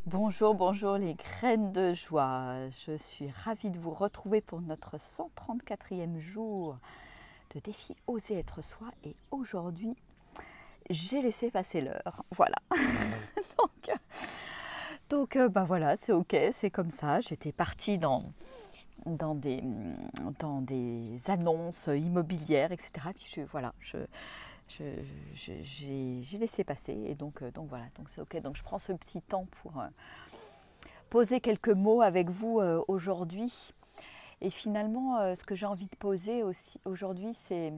Bonjour, bonjour les graines de joie. Je suis ravie de vous retrouver pour notre 134e jour de défi Oser être soi. Et aujourd'hui, j'ai laissé passer l'heure. Voilà. donc, bah voilà, c'est ok, c'est comme ça. J'étais partie dans des annonces immobilières, etc. Puis j'ai laissé passer. Et donc voilà, donc c'est ok. Donc je prends ce petit temps pour poser quelques mots avec vous aujourd'hui. Et finalement, ce que j'ai envie de poser aussi aujourd'hui, c'est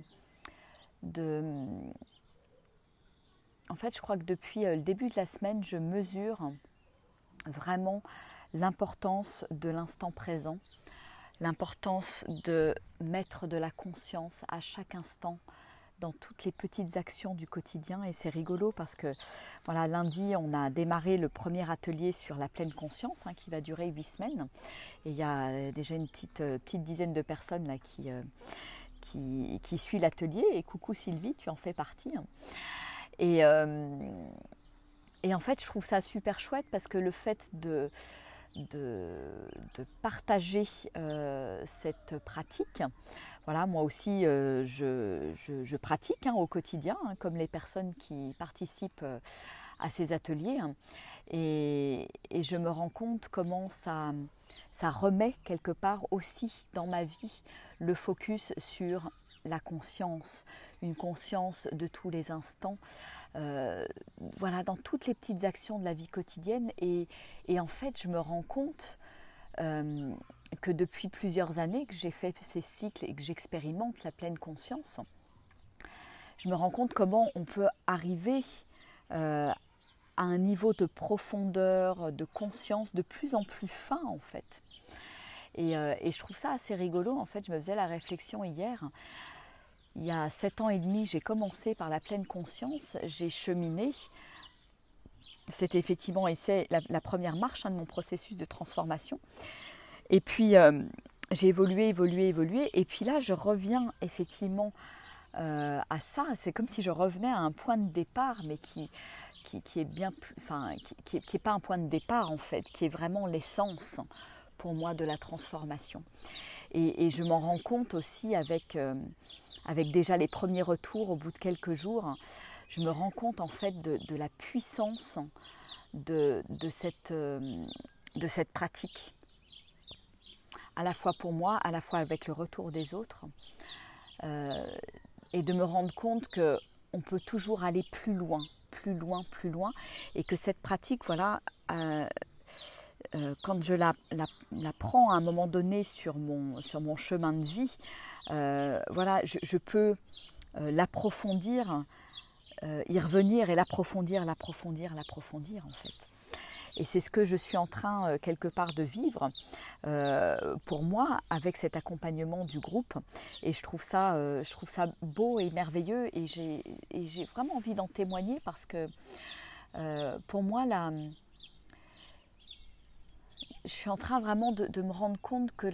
de... En fait, je crois que depuis le début de la semaine, je mesure vraiment l'importance de l'instant présent, l'importance de mettre de la conscience à chaque instant dans toutes les petites actions du quotidien. Et c'est rigolo parce que voilà, lundi, on a démarré le premier atelier sur la pleine conscience qui va durer 8 semaines. Et il y a déjà une petite dizaine de personnes là qui suit l'atelier. Et coucou Sylvie, tu en fais partie. Et, euh, et en fait, je trouve ça super chouette parce que le fait de partager cette pratique. Voilà, moi aussi, je pratique au quotidien, comme les personnes qui participent à ces ateliers. Et je me rends compte comment ça remet quelque part aussi dans ma vie le focus sur la conscience, une conscience de tous les instants, voilà, dans toutes les petites actions de la vie quotidienne. Et en fait, je me rends compte que depuis plusieurs années que j'ai fait ces cycles et que j'expérimente la pleine conscience, je me rends compte comment on peut arriver à un niveau de profondeur, de conscience de plus en plus fin en fait. Et je trouve ça assez rigolo. En fait, je me faisais la réflexion hier. Il y a 7 ans et demi, j'ai commencé par la pleine conscience. J'ai cheminé. C'était effectivement et c'est la première marche de mon processus de transformation. Et puis, j'ai évolué. Et puis là, je reviens effectivement à ça. C'est comme si je revenais à un point de départ, mais qui est bien plus, enfin, qui est pas un point de départ en fait, qui est vraiment l'essence pour moi de la transformation. Et je m'en rends compte aussi avec déjà les premiers retours au bout de quelques jours. Je me rends compte en fait de la puissance de cette pratique, à la fois pour moi, à la fois avec le retour des autres, et de me rendre compte qu'on peut toujours aller plus loin, et que cette pratique, voilà, quand je la prends à un moment donné sur mon chemin de vie, voilà, je peux l'approfondir, y revenir et l'approfondir en fait. Et c'est ce que je suis en train quelque part de vivre pour moi avec cet accompagnement du groupe. Et je trouve ça beau et merveilleux. Et j'ai vraiment envie d'en témoigner parce que pour moi, là, je suis en train vraiment de me rendre compte que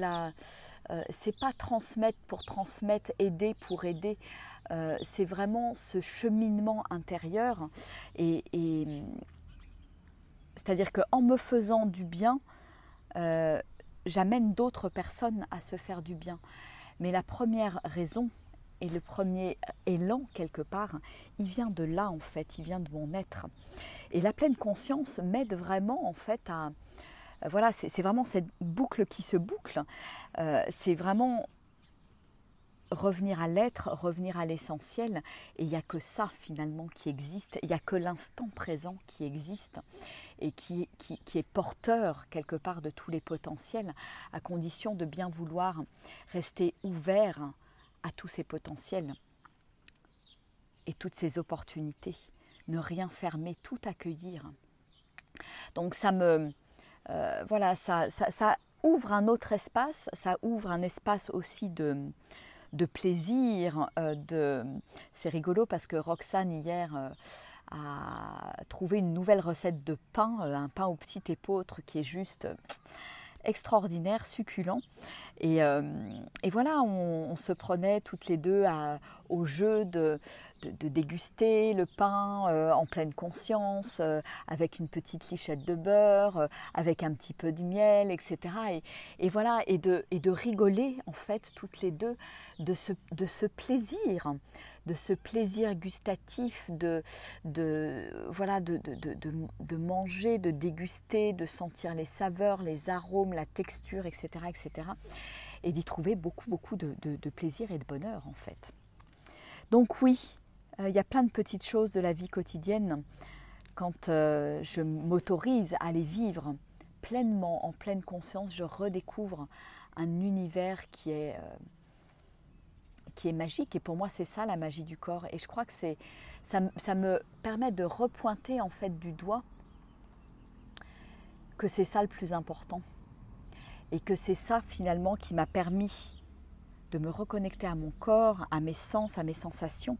c'est pas transmettre pour transmettre, aider pour aider. C'est vraiment ce cheminement intérieur. Et c'est-à-dire qu'en me faisant du bien, j'amène d'autres personnes à se faire du bien. Mais la première raison et le premier élan, quelque part, il vient de là, en fait, il vient de mon être. Et la pleine conscience m'aide vraiment, en fait, à... Voilà, c'est vraiment cette boucle qui se boucle. C'est vraiment revenir à l'être, revenir à l'essentiel. Et il n'y a que ça, finalement, qui existe. Il n'y a que l'instant présent qui existe et qui est porteur quelque part de tous les potentiels, à condition de bien vouloir rester ouvert à tous ces potentiels et toutes ces opportunités. Ne rien fermer, tout accueillir. Donc ça me... voilà, ça ouvre un autre espace, ça ouvre un espace aussi de plaisir. C'est rigolo parce que Roxane hier... à trouver une nouvelle recette de pain, un pain au petit épeautre qui est juste extraordinaire, succulent. Et voilà, on se prenait toutes les deux au jeu de déguster le pain en pleine conscience, avec une petite lichette de beurre, avec un petit peu de miel, etc. Et voilà, et de rigoler en fait toutes les deux de ce plaisir, gustatif, voilà, de manger, de déguster, de sentir les saveurs, les arômes, la texture, etc., etc. Et d'y trouver beaucoup de plaisir et de bonheur en fait. Donc oui, il y a plein de petites choses de la vie quotidienne quand je m'autorise à les vivre pleinement, en pleine conscience, je redécouvre un univers qui est magique. Et pour moi, c'est ça la magie du corps. Et je crois que ça me permet de repointer en fait du doigt que c'est ça le plus important. Et que c'est ça finalement qui m'a permis de me reconnecter à mon corps, à mes sens, à mes sensations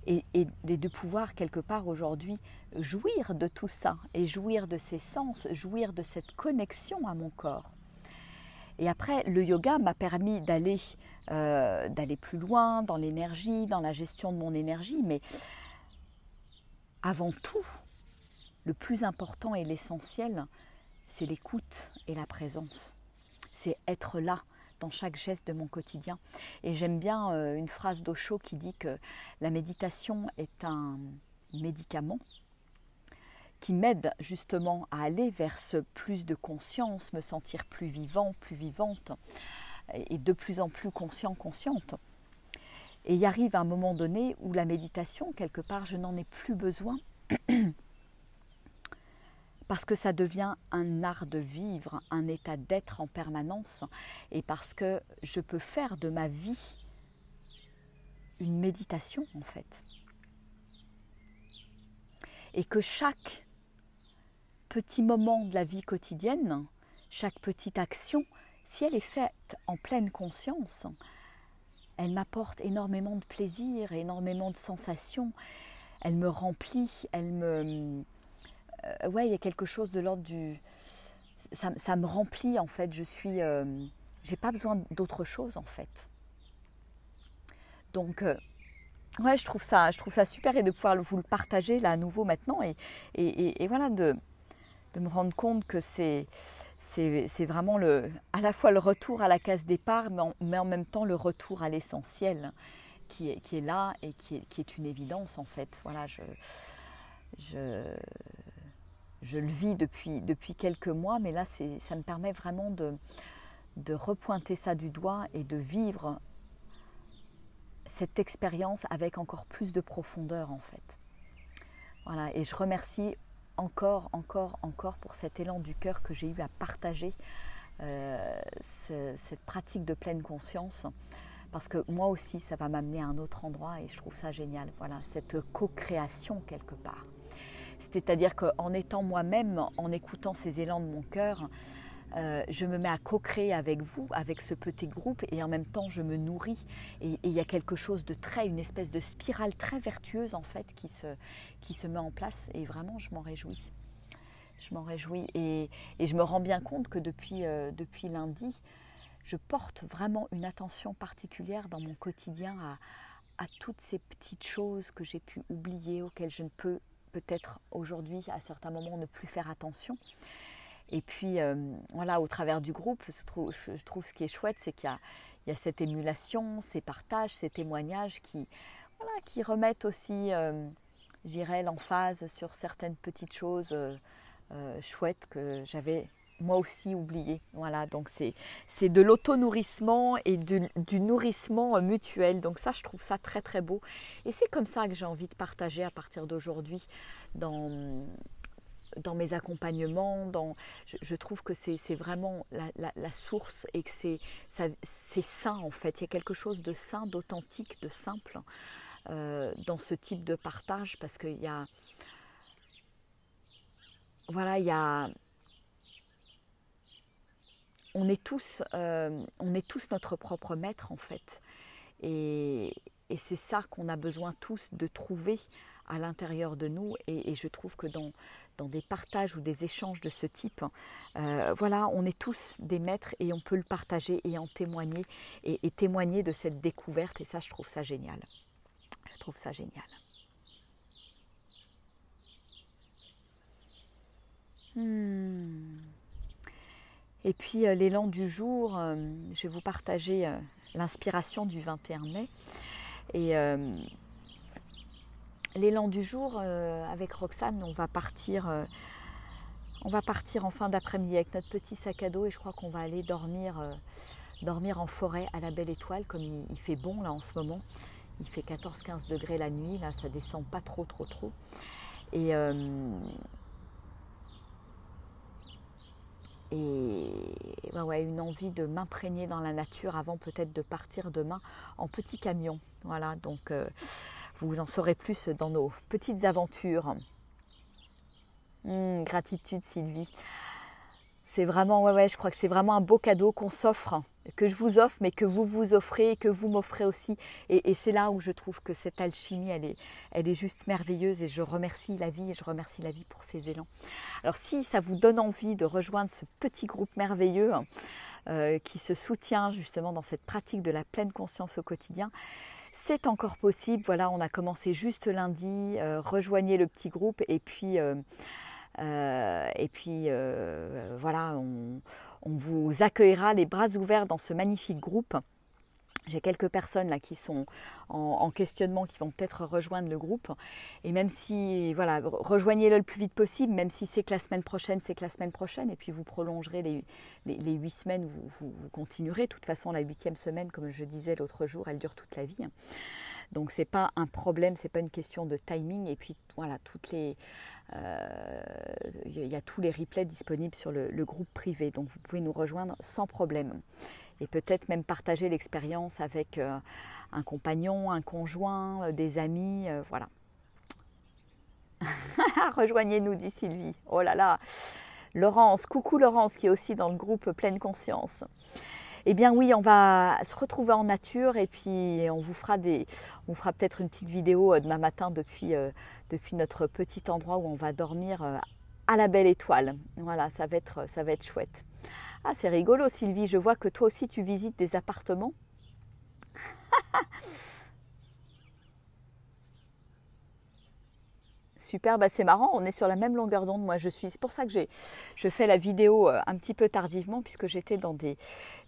et de pouvoir quelque part aujourd'hui jouir de tout ça et jouir de ces sens, jouir de cette connexion à mon corps. Et après, le yoga m'a permis d'aller plus loin dans l'énergie, dans la gestion de mon énergie, mais avant tout, le plus important et l'essentiel, c'est l'écoute et la présence. C'est être là dans chaque geste de mon quotidien. Et j'aime bien une phrase d'Osho qui dit que la méditation est un médicament qui m'aide justement à aller vers ce plus de conscience, me sentir plus vivant, plus vivante et de plus en plus conscient, consciente. Et il arrive un moment donné où la méditation, quelque part, je n'en ai plus besoin parce que ça devient un art de vivre, un état d'être en permanence, et parce que je peux faire de ma vie une méditation en fait. Et que chaque petit moment de la vie quotidienne, chaque petite action, si elle est faite en pleine conscience, elle m'apporte énormément de plaisir, énormément de sensations, elle me remplit, ouais, il y a quelque chose de l'ordre du... Ça me remplit en fait, j'ai pas besoin d'autre chose en fait. Donc, ouais, je trouve ça super et de pouvoir vous le partager là à nouveau maintenant et voilà, de me rendre compte que c'est vraiment à la fois le retour à la case départ, mais en même temps le retour à l'essentiel qui est là et qui est une évidence en fait. Voilà, je le vis depuis quelques mois, mais là, ça me permet vraiment de repointer ça du doigt et de vivre cette expérience avec encore plus de profondeur, en fait. Voilà, et je remercie encore pour cet élan du cœur que j'ai eu à partager cette pratique de pleine conscience, parce que moi aussi, ça va m'amener à un autre endroit et je trouve ça génial. Voilà, cette co-création quelque part. C'est-à-dire qu'en étant moi-même, en écoutant ces élans de mon cœur, je me mets à co-créer avec vous, avec ce petit groupe, et en même temps je me nourris. Et il y a quelque chose de une espèce de spirale très vertueuse en fait qui se met en place. Et vraiment, je m'en réjouis. Je m'en réjouis et je me rends bien compte que depuis lundi, je porte vraiment une attention particulière dans mon quotidien à toutes ces petites choses que j'ai pu oublier, auxquelles je ne peux peut-être aujourd'hui, à certains moments, ne plus faire attention. Et puis, voilà, au travers du groupe, je trouve ce qui est chouette, c'est qu'il y a cette émulation, ces partages, ces témoignages qui remettent aussi, je dirais, l'emphase sur certaines petites choses chouettes que j'avais moi aussi oubliées. Voilà, donc c'est de l'auto-nourrissement et du nourrissement mutuel. Donc ça, je trouve ça très très beau. Et c'est comme ça que j'ai envie de partager à partir d'aujourd'hui dans mes accompagnements. Je trouve que c'est vraiment la source et que c'est sain en fait. Il y a quelque chose de sain, d'authentique, de simple dans ce type de partage, parce qu'il y a... Voilà, on est tous notre propre maître en fait. Et c'est ça qu'on a besoin tous de trouver à l'intérieur de nous. Et je trouve que dans des partages ou des échanges de ce type, voilà, on est tous des maîtres et on peut le partager et en témoigner et témoigner de cette découverte. Et ça, je trouve ça génial. Je trouve ça génial. Et puis l'élan du jour, je vais vous partager l'inspiration du 21 mai. Et l'élan du jour, avec Roxane, on va partir en fin d'après-midi avec notre petit sac à dos et je crois qu'on va aller dormir en forêt à la Belle Étoile, comme il fait bon là en ce moment. Il fait 14-15 degrés la nuit, là ça descend pas trop. Et ouais, une envie de m'imprégner dans la nature avant peut-être de partir demain en petit camion. Voilà, donc vous en saurez plus dans nos petites aventures. Gratitude Sylvie. C'est vraiment, je crois que c'est vraiment un beau cadeau qu'on s'offre, que je vous offre, mais que vous vous offrez et que vous m'offrez aussi. Et c'est là où je trouve que cette alchimie, elle est juste merveilleuse et je remercie la vie pour ces élans. Alors si ça vous donne envie de rejoindre ce petit groupe merveilleux qui se soutient justement dans cette pratique de la pleine conscience au quotidien, c'est encore possible. Voilà, on a commencé juste lundi, rejoignez le petit groupe et puis voilà, on vous accueillera les bras ouverts dans ce magnifique groupe. J'ai quelques personnes là qui sont en questionnement, qui vont peut-être rejoindre le groupe. Et même si, voilà, rejoignez-le le plus vite possible, même si c'est que la semaine prochaine, c'est que la semaine prochaine. Et puis vous prolongerez les 8 semaines, vous continuerez. De toute façon, la 8e semaine, comme je disais l'autre jour, elle dure toute la vie. Donc c'est pas un problème, c'est pas une question de timing. Et puis voilà, il y a tous les replays disponibles sur le groupe privé. Donc vous pouvez nous rejoindre sans problème. Et peut-être même partager l'expérience avec un compagnon, un conjoint, des amis, voilà. Rejoignez-nous, dit Sylvie. Oh là là, Laurence, coucou Laurence qui est aussi dans le groupe Pleine Conscience. Eh bien oui, on va se retrouver en nature et puis on fera peut-être une petite vidéo demain matin depuis notre petit endroit où on va dormir à la Belle Étoile. Voilà, ça va être chouette. Ah, c'est rigolo Sylvie, je vois que toi aussi tu visites des appartements. Super, bah c'est marrant, on est sur la même longueur d'onde. Moi, c'est pour ça que je fais la vidéo un petit peu tardivement, puisque j'étais dans des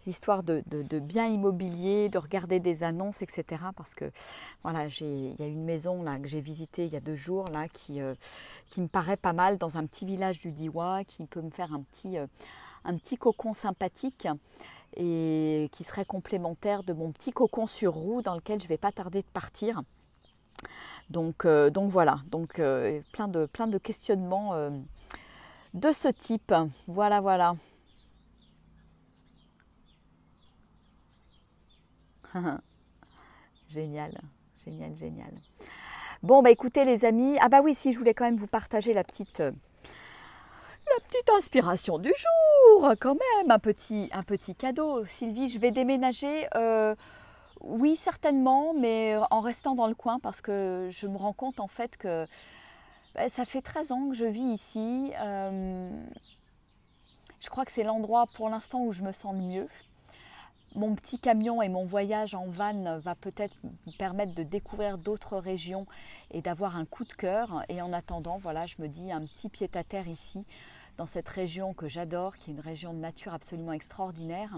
histoires de biens immobiliers, de regarder des annonces, etc. Parce que voilà, il y a une maison là que j'ai visitée il y a 2 jours là qui me paraît pas mal dans un petit village du Diois, qui peut me faire un petit cocon sympathique et qui serait complémentaire de mon petit cocon sur roue dans lequel je ne vais pas tarder de partir. Donc voilà, plein de questionnements de ce type. Voilà. Génial. Bon, bah écoutez les amis, ah bah oui, si je voulais quand même vous partager la petite inspiration du jour, quand même, un petit cadeau. Sylvie, je vais déménager, oui certainement, mais en restant dans le coin parce que je me rends compte en fait que ça fait 13 ans que je vis ici. Je crois que c'est l'endroit pour l'instant où je me sens le mieux. Mon petit camion et mon voyage en van va peut-être me permettre de découvrir d'autres régions et d'avoir un coup de cœur. Et en attendant, voilà, je me dis un petit pied-à-terre ici, dans cette région que j'adore, qui est une région de nature absolument extraordinaire,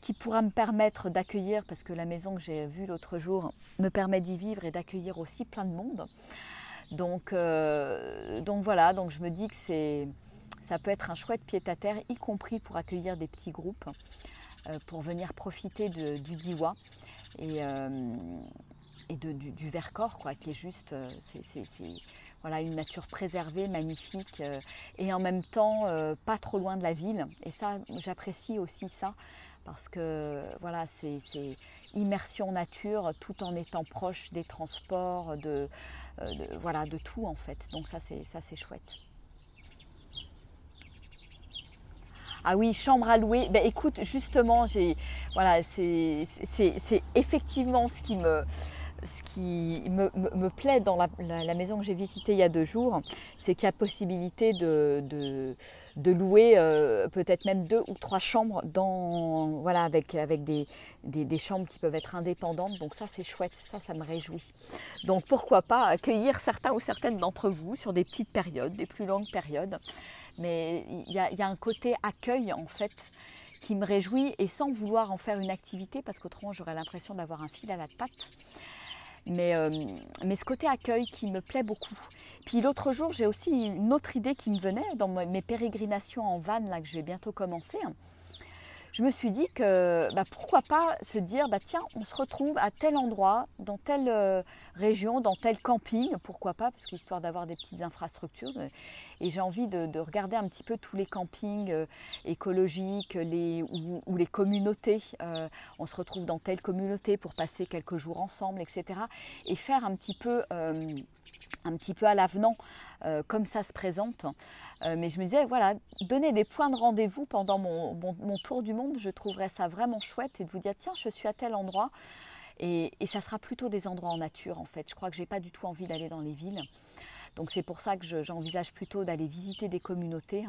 qui pourra me permettre d'accueillir, parce que la maison que j'ai vue l'autre jour me permet d'y vivre et d'accueillir aussi plein de monde. Donc voilà, donc je me dis que ça peut être un chouette pied-à-terre, y compris pour accueillir des petits groupes, pour venir profiter du Diois et du Vercors, quoi, qui est juste, voilà, une nature préservée, magnifique, et en même temps pas trop loin de la ville. Et ça, j'apprécie aussi ça, parce que voilà, c'est immersion nature, tout en étant proche des transports, voilà, de tout en fait. Donc ça c'est chouette. Ah oui, chambre à louer. Ben écoute, justement, voilà, c'est effectivement ce qui me plaît dans la maison que j'ai visitée il y a 2 jours, c'est qu'il y a possibilité de louer peut-être même 2 ou 3 chambres voilà, avec des chambres qui peuvent être indépendantes. Donc ça c'est chouette, ça me réjouit. Donc pourquoi pas accueillir certains ou certaines d'entre vous sur des petites périodes, des plus longues périodes. Mais il y a un côté accueil en fait qui me réjouit, et sans vouloir en faire une activité, parce qu'autrement j'aurais l'impression d'avoir un fil à la patte. Mais ce côté accueil qui me plaît beaucoup. Puis l'autre jour, j'ai aussi une autre idée qui me venait dans mes pérégrinations en van là, que je vais bientôt commencer. Je me suis dit que pourquoi pas se dire tiens, on se retrouve à tel endroit, dans telle région, dans tel camping, pourquoi pas, parce qu'histoire d'avoir des petites infrastructures. Et j'ai envie de regarder un petit peu tous les campings écologiques ou les communautés. On se retrouve dans telle communauté pour passer quelques jours ensemble, etc. Et faire un petit peu à l'avenant, comme ça se présente. Mais je me disais, voilà, donner des points de rendez-vous pendant mon tour du monde, je trouverais ça vraiment chouette, et de vous dire, tiens, je suis à tel endroit, et ça sera plutôt des endroits en nature, en fait. Je crois que je n'ai pas du tout envie d'aller dans les villes. Donc c'est pour ça que j'envisage plutôt d'aller visiter des communautés.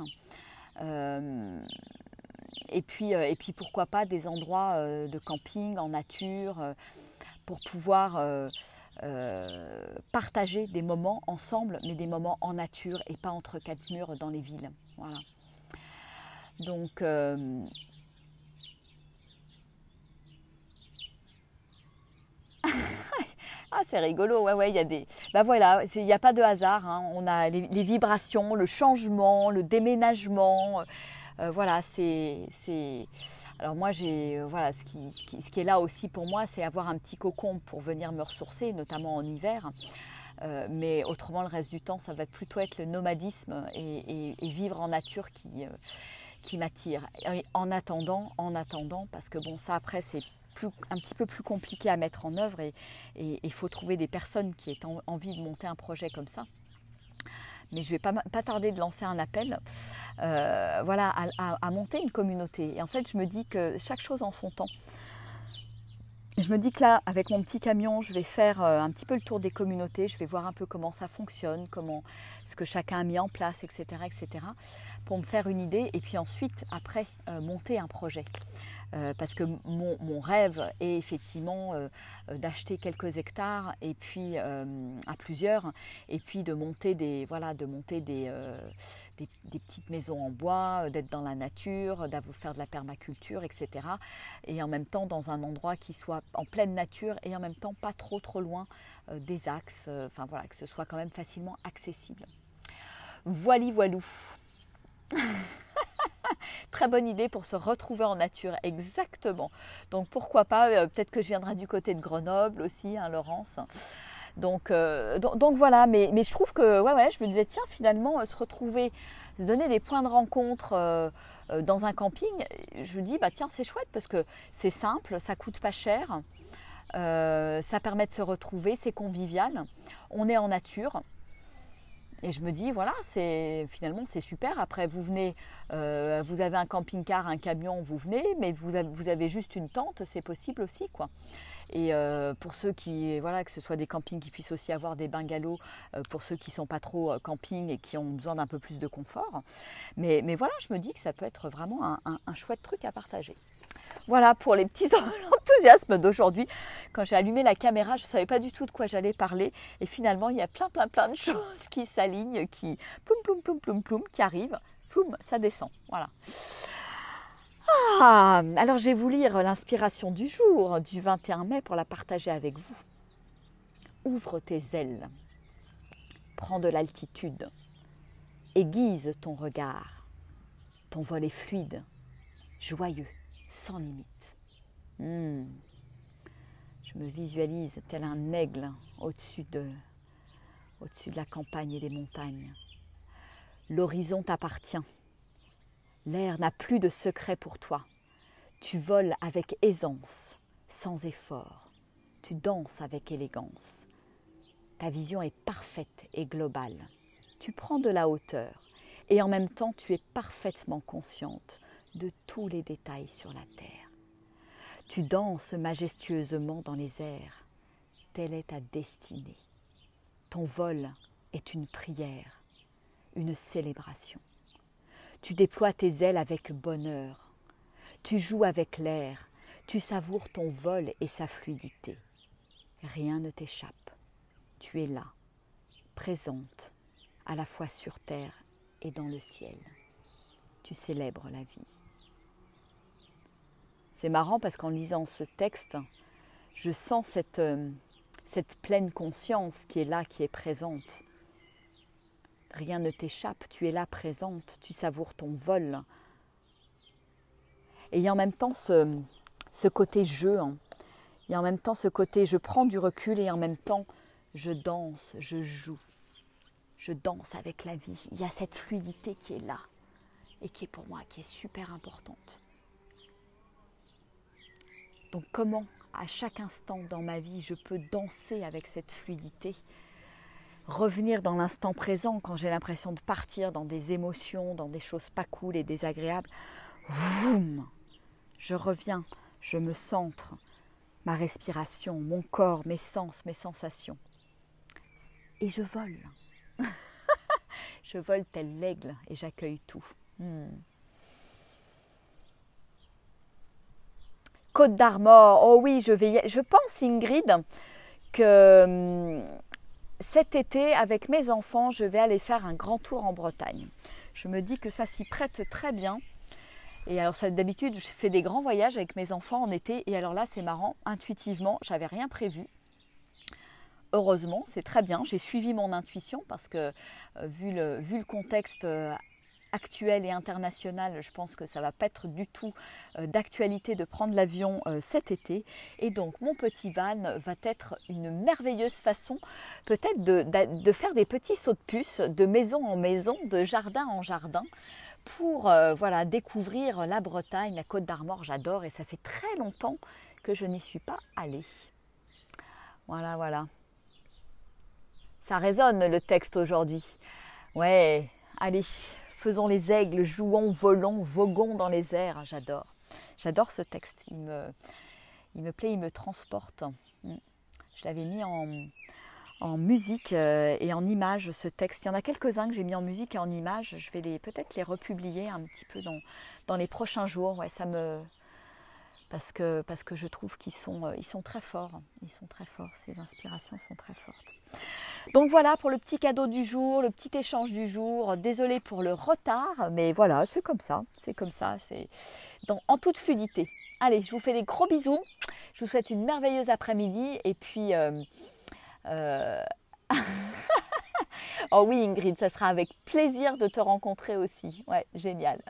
Et puis pourquoi pas des endroits de camping en nature, pour pouvoir partager des moments ensemble, mais des moments en nature et pas entre 4 murs dans les villes. Voilà. Donc ah, c'est rigolo, ouais, il y a des. Voilà, il n'y a pas de hasard, hein. On a les vibrations, le changement, le déménagement. Voilà, c'est. Alors moi, voilà, ce qui est là aussi pour moi, c'est avoir un petit cocon pour venir me ressourcer, notamment en hiver. Mais autrement, le reste du temps, ça va plutôt être le nomadisme et vivre en nature qui m'attire. En attendant, parce que bon, ça après, c'est un petit peu plus compliqué à mettre en œuvre, et il faut trouver des personnes qui aient envie de monter un projet comme ça. Mais je ne vais pas tarder de lancer un appel voilà, à monter une communauté. Et en fait, je me dis que chaque chose en son temps. Je me dis que là, avec mon petit camion, je vais faire un petit peu le tour des communautés. Je vais voir un peu comment ça fonctionne, ce que chacun a mis en place, etc., pour me faire une idée. Et puis ensuite, après, monter un projet. Parce que mon rêve est effectivement d'acheter quelques hectares, et puis à plusieurs, et puis de monter des petites maisons en bois, d'être dans la nature, faire de la permaculture, etc. Et en même temps dans un endroit qui soit en pleine nature, et en même temps pas trop loin des axes, voilà, que ce soit quand même facilement accessible. Voilou. Très bonne idée pour se retrouver en nature, exactement. Donc pourquoi pas, peut-être que je viendrai du côté de Grenoble aussi, hein, Laurence. Donc voilà, mais je trouve que, je me disais, tiens, finalement, se retrouver, se donner des points de rencontre dans un camping, je me dis, tiens, c'est chouette parce que c'est simple, ça coûte pas cher, ça permet de se retrouver, c'est convivial, on est en nature. Et je me dis, voilà, finalement c'est super. Après, vous venez, vous avez un camping-car, un camion, vous venez, mais vous avez juste une tente, c'est possible aussi, quoi. Et pour ceux qui, voilà, que ce soit des campings qui puissent aussi avoir des bungalows, pour ceux qui ne sont pas trop camping et qui ont besoin d'un peu plus de confort. Mais voilà, je me dis que ça peut être vraiment un chouette truc à partager. Voilà pour les petits enthousiasmes d'aujourd'hui. Quand j'ai allumé la caméra, je ne savais pas du tout de quoi j'allais parler. Et finalement, il y a plein de choses qui s'alignent, qui ploum, qui arrivent. Ploum, ça descend. Voilà. Alors, je vais vous lire l'inspiration du jour, du 21 mai, pour la partager avec vous. Ouvre tes ailes. Prends de l'altitude. Aiguise ton regard. Ton vol est fluide, joyeux, sans limite. Je me visualise tel un aigle au-dessus de la campagne et des montagnes. L'horizon t'appartient. L'air n'a plus de secret pour toi. Tu voles avec aisance, sans effort. Tu danses avec élégance. Ta vision est parfaite et globale. Tu prends de la hauteur et en même temps tu es parfaitement consciente de tous les détails sur la terre. Tu danses majestueusement dans les airs. telle est ta destinée. Ton vol est une prière, une célébration. Tu déploies tes ailes avec bonheur. Tu joues avec l'air. Tu savoures ton vol et sa fluidité. Rien ne t'échappe. Tu es là, présente, à la fois sur terre et dans le ciel. Tu célèbres la vie. C'est marrant parce qu'en lisant ce texte, je sens cette pleine conscience qui est là, qui est présente. Rien ne t'échappe, tu es là présente, tu savoures ton vol. Et il y a en même temps ce côté jeu, hein. Il y a en même temps ce côté je prends du recul et en même temps je danse, je joue. Je danse avec la vie. Il y a cette fluidité qui est là et qui est pour moi, qui est super importante. Donc comment à chaque instant dans ma vie je peux danser avec cette fluidité, revenir dans l'instant présent quand j'ai l'impression de partir dans des émotions, dans des choses pas cool et désagréables. Vroom, je reviens, je me centre, ma respiration, mon corps, mes sens, mes sensations. Et je vole. Je vole tel l'aigle et j'accueille tout. Côte d'Armor, oh oui, je pense Ingrid que cet été, avec mes enfants, je vais aller faire un grand tour en Bretagne. Je me dis que ça s'y prête très bien. Et alors d'habitude, je fais des grands voyages avec mes enfants en été. Et alors là, c'est marrant, intuitivement, j'avais rien prévu. Heureusement, c'est très bien. J'ai suivi mon intuition parce que vu le contexte actuel et international, je pense que ça ne va pas être du tout d'actualité de prendre l'avion cet été. Et donc, mon petit van va être une merveilleuse façon peut-être de faire des petits sauts de puce de maison en maison, de jardin en jardin, pour voilà, découvrir la Bretagne, la Côte d'Armor. J'adore et ça fait très longtemps que je n'y suis pas allée. Voilà, voilà. Ça résonne le texte aujourd'hui. Ouais, allez, faisons les aigles, jouons, volons, voguons dans les airs. J'adore. J'adore ce texte. Il me plaît, il me transporte. Je l'avais mis en musique et en images, ce texte. Il y en a quelques-uns que j'ai mis en musique et en images. Je vais peut-être les republier un petit peu dans les prochains jours. Ouais, parce que je trouve qu'ils sont très forts. Ils sont très forts. Ces inspirations sont très fortes. Donc voilà pour le petit cadeau du jour, le petit échange du jour. Désolée pour le retard, mais voilà, c'est comme ça. C'est comme ça, c'est en toute fluidité. Allez, je vous fais des gros bisous. Je vous souhaite une merveilleuse après-midi. Et puis, oh oui Ingrid, ça sera avec plaisir de te rencontrer aussi. Ouais, génial.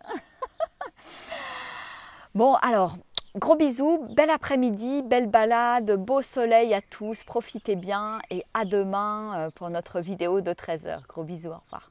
Bon, alors... Gros bisous, bel après-midi, belle balade, beau soleil à tous, profitez bien et à demain pour notre vidéo de 13h. Gros bisous, au revoir.